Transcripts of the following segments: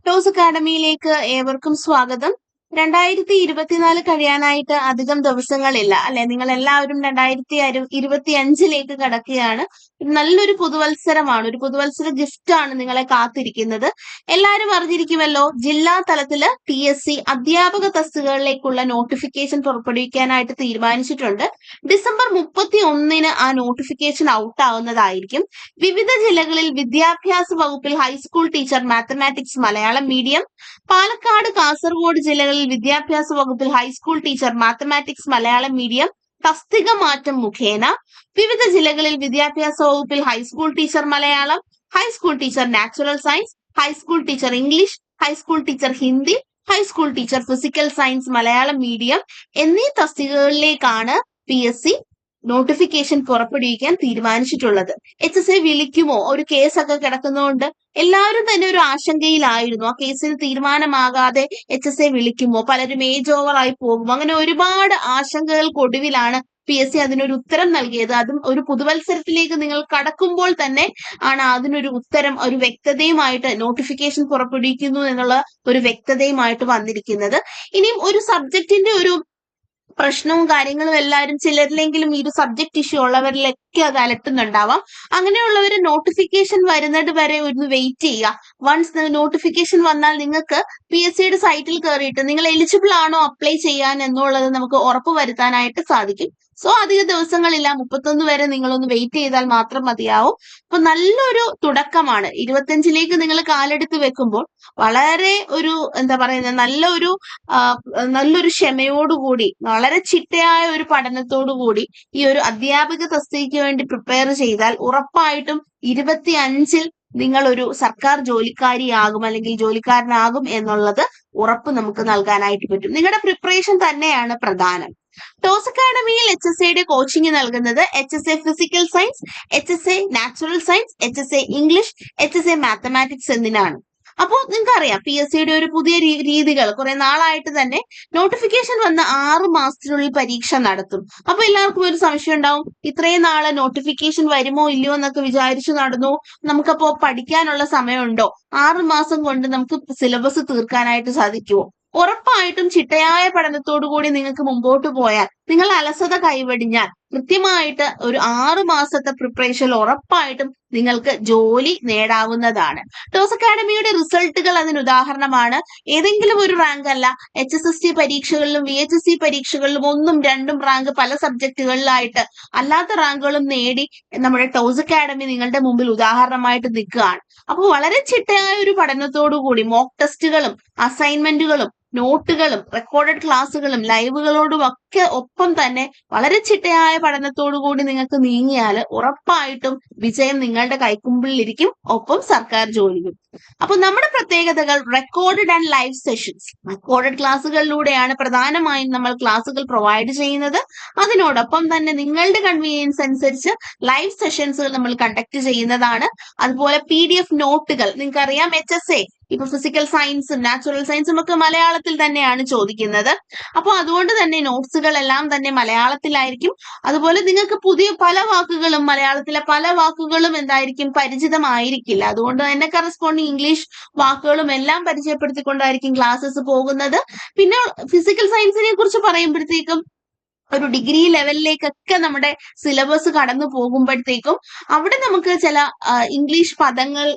Toss അക്കാഡമിയിലേക്ക് ഏവർക്കും സ്വാഗതം. 2024 കഴിയാനായിട്ട് അധികം ദിവസങ്ങളില്ല അല്ലെ? നിങ്ങൾ എല്ലാവരും 2025 കടക്കുകയാണ്. നല്ലൊരു പുതുവത്സരമാണ്, ഒരു പുതുവത്സര ഗിഫ്റ്റ് ആണ് നിങ്ങളെ കാത്തിരിക്കുന്നത്. എല്ലാവരും അറിഞ്ഞിരിക്കുമല്ലോ, ജില്ലാ തലത്തില് PSC അധ്യാപക തസ്തികകളിലേക്കുള്ള നോട്ടിഫിക്കേഷൻ പുറപ്പെടുവിക്കാനായിട്ട് തീരുമാനിച്ചിട്ടുണ്ട്. ഡിസംബർ 31 ആ നോട്ടിഫിക്കേഷൻ ഔട്ട് ആവുന്നതായിരിക്കും. വിവിധ ജില്ലകളിൽ വിദ്യാഭ്യാസ വകുപ്പിൽ high school teacher mathematics Malayalam medium, Palakkad Kasaragod ജില്ലകളിൽ വിദ്യാഭ്യാസ വകുപ്പിൽ high school teacher mathematics Malayalam medium തസ്തിക മാറ്റം മുഖേന, വിവിധ ജില്ലകളിൽ വിദ്യാഭ്യാസ വകുപ്പിൽ high school teacher Malayalam, high school teacher natural science, high school teacher English, high school teacher Hindi, high school teacher physical science Malayalam medium എന്നീ തസ്തികകളിലേക്കാണ് PSC നോട്ടിഫിക്കേഷൻ പുറപ്പെടുവിക്കാൻ തീരുമാനിച്ചിട്ടുള്ളത്. HSA വിളിക്കുമോ? ഒരു കേസൊക്കെ കിടക്കുന്നതുകൊണ്ട് എല്ലാവരും തന്നെ ഒരു ആശങ്കയിലായിരുന്നു. ആ കേസിന് തീരുമാനമാകാതെ HSA വിളിക്കുമോ, പലരും ഏജ് ഓവർ ആയി പോകുമോ, അങ്ങനെ ഒരുപാട് ആശങ്കകൾക്കൊടുവിലാണ് PSC അതിനൊരു ഉത്തരം നൽകിയത്. അതും ഒരു പുതുവത്സരത്തിലേക്ക് നിങ്ങൾ കടക്കുമ്പോൾ തന്നെ ആണ് അതിനൊരു ഉത്തരം, ഒരു വ്യക്തതയുമായിട്ട് നോട്ടിഫിക്കേഷൻ പുറപ്പെടുവിക്കുന്നു എന്നുള്ള ഒരു വ്യക്തതയുമായിട്ട് വന്നിരിക്കുന്നത്. ഇനിയും ഒരു സബ്ജക്റ്റിന്റെ ഒരു പ്രശ്നവും കാര്യങ്ങളും എല്ലാവരും ചിലരിലെങ്കിലും ഈ ഒരു സബ്ജക്ട് ഇഷ്യൂ ഉള്ളവരിലൊക്കെ അത് അലട്ടുന്നുണ്ടാവാം. അങ്ങനെയുള്ളവര് നോട്ടിഫിക്കേഷൻ വരുന്നത് വരെ ഒന്ന് വെയിറ്റ് ചെയ്യുക. വൺസ് നോട്ടിഫിക്കേഷൻ വന്നാൽ നിങ്ങൾക്ക് PSCയുടെ സൈറ്റിൽ കയറിയിട്ട് നിങ്ങൾ എലിജിബിൾ ആണോ അപ്ലൈ ചെയ്യാൻ എന്നുള്ളത് നമുക്ക് ഉറപ്പ് വരുത്താനായിട്ട് സാധിക്കും. സോ അധിക ദിവസങ്ങളില്ല, 31 വരെ നിങ്ങളൊന്ന് വെയിറ്റ് ചെയ്താൽ മാത്രം മതിയാവും. അപ്പൊ നല്ലൊരു തുടക്കമാണ്. 25 നിങ്ങൾ കാലെടുത്ത് വെക്കുമ്പോൾ വളരെ ഒരു എന്താ പറയുന്നത്, നല്ലൊരു ക്ഷമയോടുകൂടി, വളരെ ചിട്ടയായ ഒരു പഠനത്തോടുകൂടി ഈ ഒരു അധ്യാപക തസ്തികയ്ക്ക് വേണ്ടി പ്രിപ്പയർ ചെയ്താൽ ഉറപ്പായിട്ടും 25 നിങ്ങൾ ഒരു സർക്കാർ ജോലിക്കാരിയാകും അല്ലെങ്കിൽ ജോലിക്കാരനാകും എന്നുള്ളത് ഉറപ്പ് നമുക്ക് നൽകാനായിട്ട് പറ്റും. നിങ്ങളുടെ പ്രിപ്പറേഷൻ തന്നെയാണ് പ്രധാനം. ടോസ് അക്കാഡമിയിൽ HSAയുടെ കോച്ചിങ് നൽകുന്നത് HSA physical science, HSA natural science, HSA English, HSA mathematics എന്നിനാണ്. അപ്പോൾ നിങ്ങൾക്ക് അറിയാം PSCയുടെ ഒരു പുതിയ രീതികൾ കുറെ നാളായിട്ട് തന്നെ നോട്ടിഫിക്കേഷൻ വന്ന 6 മാസത്തിനുള്ളിൽ പരീക്ഷ നടത്തും. അപ്പൊ എല്ലാവർക്കും ഒരു സംശയം ഉണ്ടാവും, ഇത്രയും നാളെ നോട്ടിഫിക്കേഷൻ വരുമോ ഇല്ലയോ എന്നൊക്കെ വിചാരിച്ചു നടന്നു, നമുക്കപ്പോ പഠിക്കാനുള്ള സമയമുണ്ടോ? 6 മാസം കൊണ്ട് നമുക്ക് സിലബസ് തീർക്കാനായിട്ട് സാധിക്കുമോ? ഉറപ്പായിട്ടും ചിട്ടയായ പഠനത്തോടുകൂടി നിങ്ങൾക്ക് മുമ്പോട്ട് പോയാൽ, നിങ്ങൾ അലസത കൈവെടിഞ്ഞാൽ കൃത്യമായിട്ട് ഒരു 6 മാസത്തെ പ്രിപ്പറേഷൻ ഉറപ്പായിട്ടും നിങ്ങൾക്ക് ജോലി നേടാവുന്നതാണ്. ടോസ് അക്കാഡമിയുടെ റിസൾട്ടുകൾ അതിന് ഉദാഹരണമാണ്. ഏതെങ്കിലും ഒരു റാങ്ക് അല്ല, HSST പരീക്ഷകളിലും VHSC പരീക്ഷകളിലും 1ഉം 2ഉം റാങ്ക് പല സബ്ജക്റ്റുകളിലായിട്ട് അല്ലാത്ത റാങ്കുകളും നേടി നമ്മുടെ ടോസ് അക്കാഡമി നിങ്ങളുടെ മുമ്പിൽ ഉദാഹരണമായിട്ട് നിൽക്കുകയാണ്. അപ്പോൾ വളരെ ചിട്ടയായ ഒരു പഠനത്തോടുകൂടി മോക്ക് ടെസ്റ്റുകളും അസൈൻമെന്റുകളും നോട്ടുകളും റെക്കോർഡഡ് ക്ലാസ്സുകളും ലൈവുകളോടും ഒക്കെ ഒപ്പം തന്നെ വളരെ ചിട്ടയായ പഠനത്തോടുകൂടി നിങ്ങൾക്ക് നീങ്ങിയാൽ ഉറപ്പായിട്ടും വിജയം നിങ്ങളുടെ കൈക്കുമ്പിളിലിരിക്കും, ഒപ്പം സർക്കാർ ജോലിയും. അപ്പൊ നമ്മുടെ പ്രത്യേകതകൾ: recorded and live sessions. Recorded ക്ലാസ്സുകളിലൂടെയാണ് പ്രധാനമായും നമ്മൾ ക്ലാസ്സുകൾ പ്രൊവൈഡ് ചെയ്യുന്നത്. അതിനോടൊപ്പം തന്നെ നിങ്ങളുടെ കൺവീനിയൻസ് അനുസരിച്ച് ലൈവ് സെഷൻസുകൾ നമ്മൾ കണ്ടക്ട് ചെയ്യുന്നതാണ്. അതുപോലെ PDF നോട്ടുകൾ, നിങ്ങൾക്കറിയാം HSA ഇപ്പൊ ഫിസിക്കൽ സയൻസും നാച്ചുറൽ സയൻസും ഒക്കെ മലയാളത്തിൽ തന്നെയാണ് ചോദിക്കുന്നത്. അപ്പൊ അതുകൊണ്ട് തന്നെ നോട്ട്സുകൾ എല്ലാം തന്നെ മലയാളത്തിലായിരിക്കും. അതുപോലെ നിങ്ങൾക്ക് പുതിയ പല വാക്കുകളും, മലയാളത്തിലെ പല വാക്കുകളും എന്തായിരിക്കും, പരിചിതമായിരിക്കില്ല. അതുകൊണ്ട് തന്നെ കറസ്പോണ്ടിങ് ഇംഗ്ലീഷ് വാക്കുകളും എല്ലാം പരിചയപ്പെടുത്തിക്കൊണ്ടായിരിക്കും ക്ലാസ്സസ് പോകുന്നത്. പിന്നെ ഫിസിക്കൽ സയൻസിനെ കുറിച്ച് പറയുമ്പോഴത്തേക്കും ഒരു ഡിഗ്രി ലെവലിലേക്കൊക്കെ നമ്മുടെ സിലബസ് കടന്നു പോകുമ്പോഴത്തേക്കും അവിടെ നമുക്ക് ചില ഇംഗ്ലീഷ്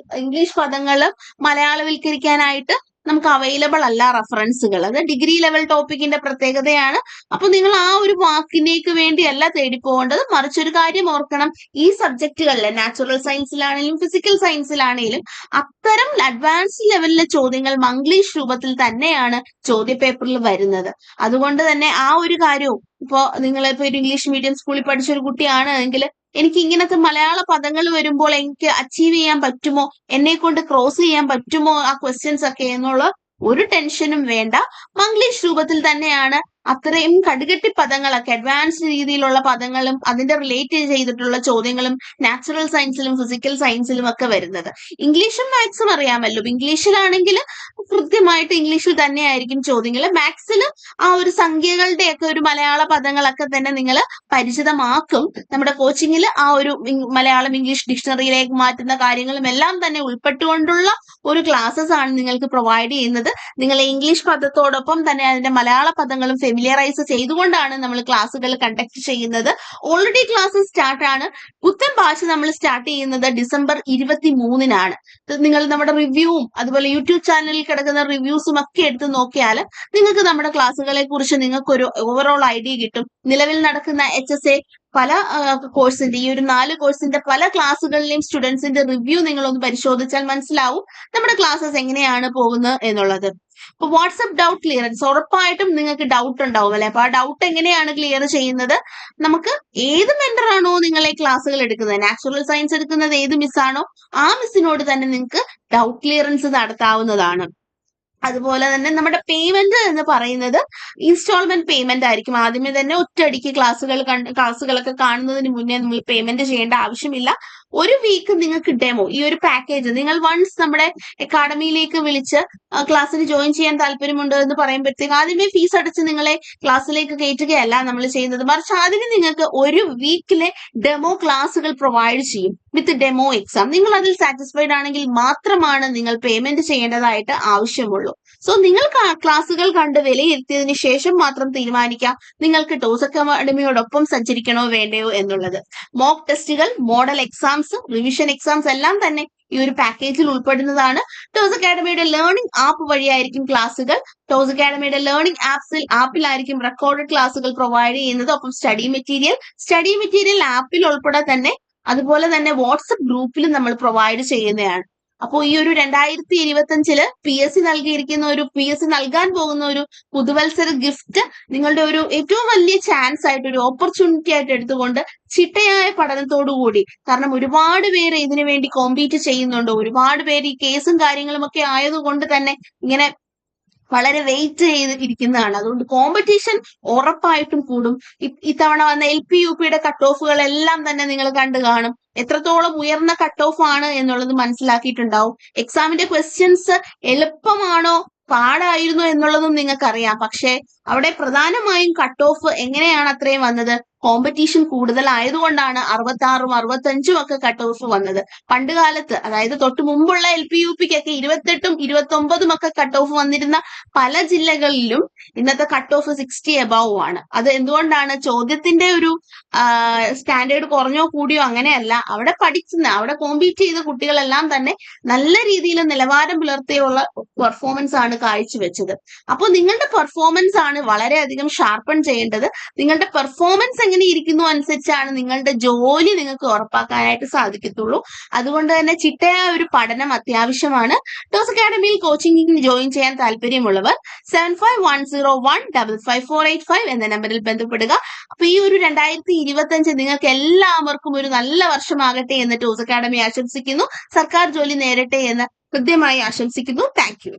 പദങ്ങൾ മലയാളവൽക്കരിക്കാനായിട്ട് നമുക്ക് അവൈലബിൾ അല്ല റെഫറൻസുകൾ. അത് ഡിഗ്രി ലെവൽ ടോപ്പിക്കിന്റെ പ്രത്യേകതയാണ്. അപ്പൊ നിങ്ങൾ ആ ഒരു വാക്കിനേക്ക് വേണ്ടിയല്ല തേടിപ്പോകേണ്ടത്, മറിച്ചൊരു കാര്യം ഓർക്കണം, ഈ സബ്ജക്റ്റുകളിൽ നാച്ചുറൽ സയൻസിലാണെങ്കിലും ഫിസിക്കൽ സയൻസിലാണെങ്കിലും അത്തരം അഡ്വാൻസ് ലെവലിലെ ചോദ്യങ്ങൾ മംഗ്ലീഷ് രൂപത്തിൽ തന്നെയാണ് ചോദ്യപേപ്പറിൽ വരുന്നത്. അതുകൊണ്ട് തന്നെ ആ ഒരു കാര്യവും, ഇപ്പോ നിങ്ങളിപ്പോ ഒരു ഇംഗ്ലീഷ് മീഡിയം സ്കൂളിൽ പഠിച്ചൊരു കുട്ടിയാണ് എങ്കിൽ എനിക്ക് ഇങ്ങനത്തെ മലയാള പദങ്ങൾ വരുമ്പോൾ എനിക്ക് അച്ചീവ് ചെയ്യാൻ പറ്റുമോ, എന്നെ കൊണ്ട് ക്രോസ് ചെയ്യാൻ പറ്റുമോ ആ ക്വസ്റ്റ്യൻസ് ഒക്കെ എന്നുള്ള ഒരു ടെൻഷനും വേണ്ട. മംഗ്ലീഷ് രൂപത്തിൽ തന്നെയാണ് അത്രയും കടുകട്ടി പദങ്ങളൊക്കെ അഡ്വാൻസ്ഡ് രീതിയിലുള്ള പദങ്ങളും അതിന്റെ റിലേറ്റ് ചെയ്തിട്ടുള്ള ചോദ്യങ്ങളും നാച്ചുറൽ സയൻസിലും ഫിസിക്കൽ സയൻസിലും ഒക്കെ വരുന്നത്. ഇംഗ്ലീഷും മാത്സും അറിയാമല്ലോ. ഇംഗ്ലീഷിലാണെങ്കിൽ കൃത്യമായിട്ട് ഇംഗ്ലീഷിൽ തന്നെയായിരിക്കും ചോദ്യങ്ങൾ. മാത്സിൽ ആ ഒരു സംഖ്യകളുടെ ഒക്കെ ഒരു മലയാള പദങ്ങളൊക്കെ തന്നെ നിങ്ങൾ പരിചിതമാക്കും. നമ്മുടെ കോച്ചിങ്ങിൽ ആ ഒരു മലയാളം ഇംഗ്ലീഷ് ഡിക്ഷണറിയിലേക്ക് മാറ്റുന്ന കാര്യങ്ങളും എല്ലാം തന്നെ ഉൾപ്പെട്ടുകൊണ്ടുള്ള ഒരു ക്ലാസ്സസ് ആണ് നിങ്ങൾക്ക് പ്രൊവൈഡ് ചെയ്യുന്നത്. നിങ്ങൾ ഇംഗ്ലീഷ് പദത്തോടൊപ്പം തന്നെ അതിന്റെ മലയാള പദങ്ങളും ഫെമിലിയറൈസ് ചെയ്തുകൊണ്ടാണ് നമ്മൾ ക്ലാസ്സുകൾ കണ്ടക്ട് ചെയ്യുന്നത്. ഓൾറെഡി ക്ലാസ് സ്റ്റാർട്ട് ആണ്. പുത്തൻ ബാച്ച് നമ്മൾ സ്റ്റാർട്ട് ചെയ്യുന്നത് ഡിസംബർ 23-നാണ്. നിങ്ങൾ നമ്മുടെ റിവ്യൂവും അതുപോലെ യൂട്യൂബ് ചാനലിൽ കിടക്കുന്ന റിവ്യൂസും ഒക്കെ എടുത്ത് നോക്കിയാൽ നിങ്ങൾക്ക് നമ്മുടെ ക്ലാസ്സുകളെ കുറിച്ച് നിങ്ങൾക്ക് ഒരു ഓവറോൾ ഐഡിയ കിട്ടും. നിലവിൽ നടക്കുന്ന HSA പല കോഴ്സിന്റെ ഈ ഒരു 4 കോഴ്സിന്റെ പല ക്ലാസ്സുകളിലെയും സ്റ്റുഡൻസിന്റെ റിവ്യൂ നിങ്ങളൊന്ന് പരിശോധിച്ചാൽ മനസ്സിലാവും നമ്മുടെ ക്ലാസ്സസ് എങ്ങനെയാണ് പോകുന്നത് എന്നുള്ളത്. അപ്പൊ വാട്സ്ആപ്പ് ഡൗട്ട് ക്ലിയറൻസ് ഉറപ്പായിട്ടും നിങ്ങൾക്ക് ഡൗട്ട് ഉണ്ടാവും അല്ലെ. അപ്പൊ ആ ഡൗട്ട് എങ്ങനെയാണ് ക്ലിയർ ചെയ്യുന്നത്? നമുക്ക് ഏത് മെന്റർ ആണോ നിങ്ങളെ ക്ലാസ്സുകൾ എടുക്കുന്നത്, നാച്ചുറൽ സയൻസ് എടുക്കുന്നത് ഏത് മിസ്സാണോ ആ മിസ്സിനോട് തന്നെ നിങ്ങൾക്ക് ഡൗട്ട് ക്ലിയറൻസ് നടത്താവുന്നതാണ്. അതുപോലെ തന്നെ നമ്മുടെ പേയ്മെന്റ് എന്ന് പറയുന്നത് ഇൻസ്റ്റാൾമെന്റ് പേയ്മെന്റ് ആയിരിക്കും. ആദ്യമേ തന്നെ ഒറ്റയടിക്ക് ക്ലാസ്സുകളൊക്കെ കാണുന്നതിന് മുന്നേ നമ്മൾ പേയ്മെന്റ് ചെയ്യേണ്ട ആവശ്യമില്ല. ഒരു വീക്ക് നിങ്ങൾക്ക് ഡെമോ ഈ ഒരു പാക്കേജ് നിങ്ങൾ വൺസ് നമ്മുടെ അക്കാഡമിയിലേക്ക് വിളിച്ച് ക്ലാസ്സിന് ജോയിൻ ചെയ്യാൻ താല്പര്യമുണ്ട് എന്ന് പറയുമ്പോഴത്തേക്ക് ആദ്യമേ ഫീസ് അടച്ച് നിങ്ങളെ ക്ലാസ്സിലേക്ക് കയറ്റുകയല്ല നമ്മൾ ചെയ്യുന്നത്. മറിച്ച് ആദ്യമേ നിങ്ങൾക്ക് ഒരു വീക്കിലെ ഡെമോ ക്ലാസ്സുകൾ പ്രൊവൈഡ് ചെയ്യും വിത്ത് ഡെമോ എക്സാം. നിങ്ങൾ അതിൽ സാറ്റിസ്ഫൈഡ് ആണെങ്കിൽ മാത്രമാണ് നിങ്ങൾ പേയ്മെന്റ് ചെയ്യേണ്ടതായിട്ട് ആവശ്യമുള്ളൂ. സോ നിങ്ങൾ ക്ലാസ്സുകൾ കണ്ട് വിലയിരുത്തിയതിനു ശേഷം മാത്രം തീരുമാനിക്കാം നിങ്ങൾക്ക് ടോസ് അക്കാഡമിയോടൊപ്പം സഞ്ചരിക്കണോ വേണ്ടയോ എന്നുള്ളത്. മോക്ക് ടെസ്റ്റുകൾ, മോഡൽ എക്സാംസ്, റിവിഷൻ എക്സാംസ് എല്ലാം തന്നെ ഈ ഒരു പാക്കേജിൽ ഉൾപ്പെടുന്നതാണ്. ടോസ് അക്കാഡമിയുടെ ലേണിംഗ് ആപ്പ് വഴിയായിരിക്കും ക്ലാസ്സുകൾ. ടോസ് അക്കാഡമിയുടെ ലേണിംഗ് ആപ്പിലായിരിക്കും റെക്കോർഡഡ് ക്ലാസ്സുകൾ പ്രൊവൈഡ് ചെയ്യുന്നത്. ഒപ്പം സ്റ്റഡി മെറ്റീരിയൽ ആപ്പിൽ ഉൾപ്പെടെ തന്നെ അതുപോലെ തന്നെ വാട്സപ്പ് ഗ്രൂപ്പിലും നമ്മൾ പ്രൊവൈഡ് ചെയ്യുന്നതാണ്. അപ്പോൾ ഈ ഒരു 2025 PSC നൽകാൻ പോകുന്ന ഒരു പുതുവത്സര ഗിഫ്റ്റ് നിങ്ങളുടെ ഒരു ഏറ്റവും വലിയ ചാൻസ് ആയിട്ട്, ഒരു ഓപ്പർച്യൂണിറ്റി ആയിട്ട് എടുത്തുകൊണ്ട് ചിട്ടയായ പഠനത്തോടുകൂടി, കാരണം ഒരുപാട് പേര് ഇതിനു വേണ്ടി കോമ്പീറ്റ് ചെയ്യുന്നുണ്ട്. ഒരുപാട് പേര് ഈ കേസും കാര്യങ്ങളും ഒക്കെ ആയതുകൊണ്ട് തന്നെ ഇങ്ങനെ വളരെ വെയിറ്റ് ചെയ്ത് ഇരിക്കുന്നതാണ്. അതുകൊണ്ട് കോമ്പറ്റീഷൻ ഉറപ്പായിട്ടും കൂടും. ഇത്തവണ വന്ന LP UPയുടെ കട്ട് ഓഫുകളെല്ലാം തന്നെ നിങ്ങൾ കണ്ടു കാണും. എത്രത്തോളം ഉയർന്ന കട്ട് ഓഫ് ആണ് എന്നുള്ളത് മനസ്സിലാക്കിയിട്ടുണ്ടാവും. എക്സാമിന്റെ ക്വസ്റ്റ്യൻസ് എളുപ്പമാണോ പാടായിരുന്നു എന്നുള്ളതും നിങ്ങൾക്കറിയാം. പക്ഷെ അവിടെ പ്രധാനമായും കട്ട് ഓഫ് എങ്ങനെയാണ് അത്രയും വന്നത്? കോമ്പറ്റീഷൻ കൂടുതലായതുകൊണ്ടാണ് 66ഉം 65ഉം ഒക്കെ കട്ട് ഓഫ് വന്നത്. പണ്ട് കാലത്ത്, അതായത് തൊട്ട് മുമ്പുള്ള LP UPക്കൊക്കെ 28ഉം 29ഉം ഒക്കെ കട്ട് ഓഫ് വന്നിരുന്ന പല ജില്ലകളിലും ഇന്നത്തെ കട്ട് ഓഫ് 60 എബവ് ആണ്. അത് എന്തുകൊണ്ടാണ്? ചോദ്യത്തിന്റെ ഒരു സ്റ്റാൻഡേർഡ് കുറഞ്ഞോ കൂടിയോ അങ്ങനെയല്ല. അവിടെ കോമ്പീറ്റ് ചെയ്ത കുട്ടികളെല്ലാം തന്നെ നല്ല രീതിയിൽ നിലവാരം പുലർത്തിയുള്ള പെർഫോമൻസ് ആണ് കാഴ്ചവെച്ചത്. അപ്പോൾ നിങ്ങളുടെ പെർഫോമൻസ് ആണ് വളരെയധികം ഷാർപ്പൺ ചെയ്യേണ്ടത്. നിങ്ങളുടെ പെർഫോമൻസ് എങ്ങനെ ഇരിക്കുന്നു അനുസരിച്ചാണ് നിങ്ങളുടെ ജോലി നിങ്ങൾക്ക് ഉറപ്പാക്കാനായിട്ട് സാധിക്കത്തുള്ളൂ. അതുകൊണ്ട് തന്നെ ചിട്ടയായ ഒരു പഠനം അത്യാവശ്യമാണ്. ടോസ് അക്കാഡമിയിൽ കോച്ചിങ്ങിന് ജോയിൻ ചെയ്യാൻ താല്പര്യമുള്ളവർ 7510155485 എന്ന നമ്പറിൽ ബന്ധപ്പെടുക. അപ്പൊ ഈ ഒരു 2025 നിങ്ങൾക്ക് എല്ലാവർക്കും ഒരു നല്ല വർഷമാകട്ടെ എന്ന് ടോസ് അക്കാഡമി ആശംസിക്കുന്നു. സർക്കാർ ജോലി നേരട്ടെ എന്ന് കൃത്യമായി ആശംസിക്കുന്നു. Thank you.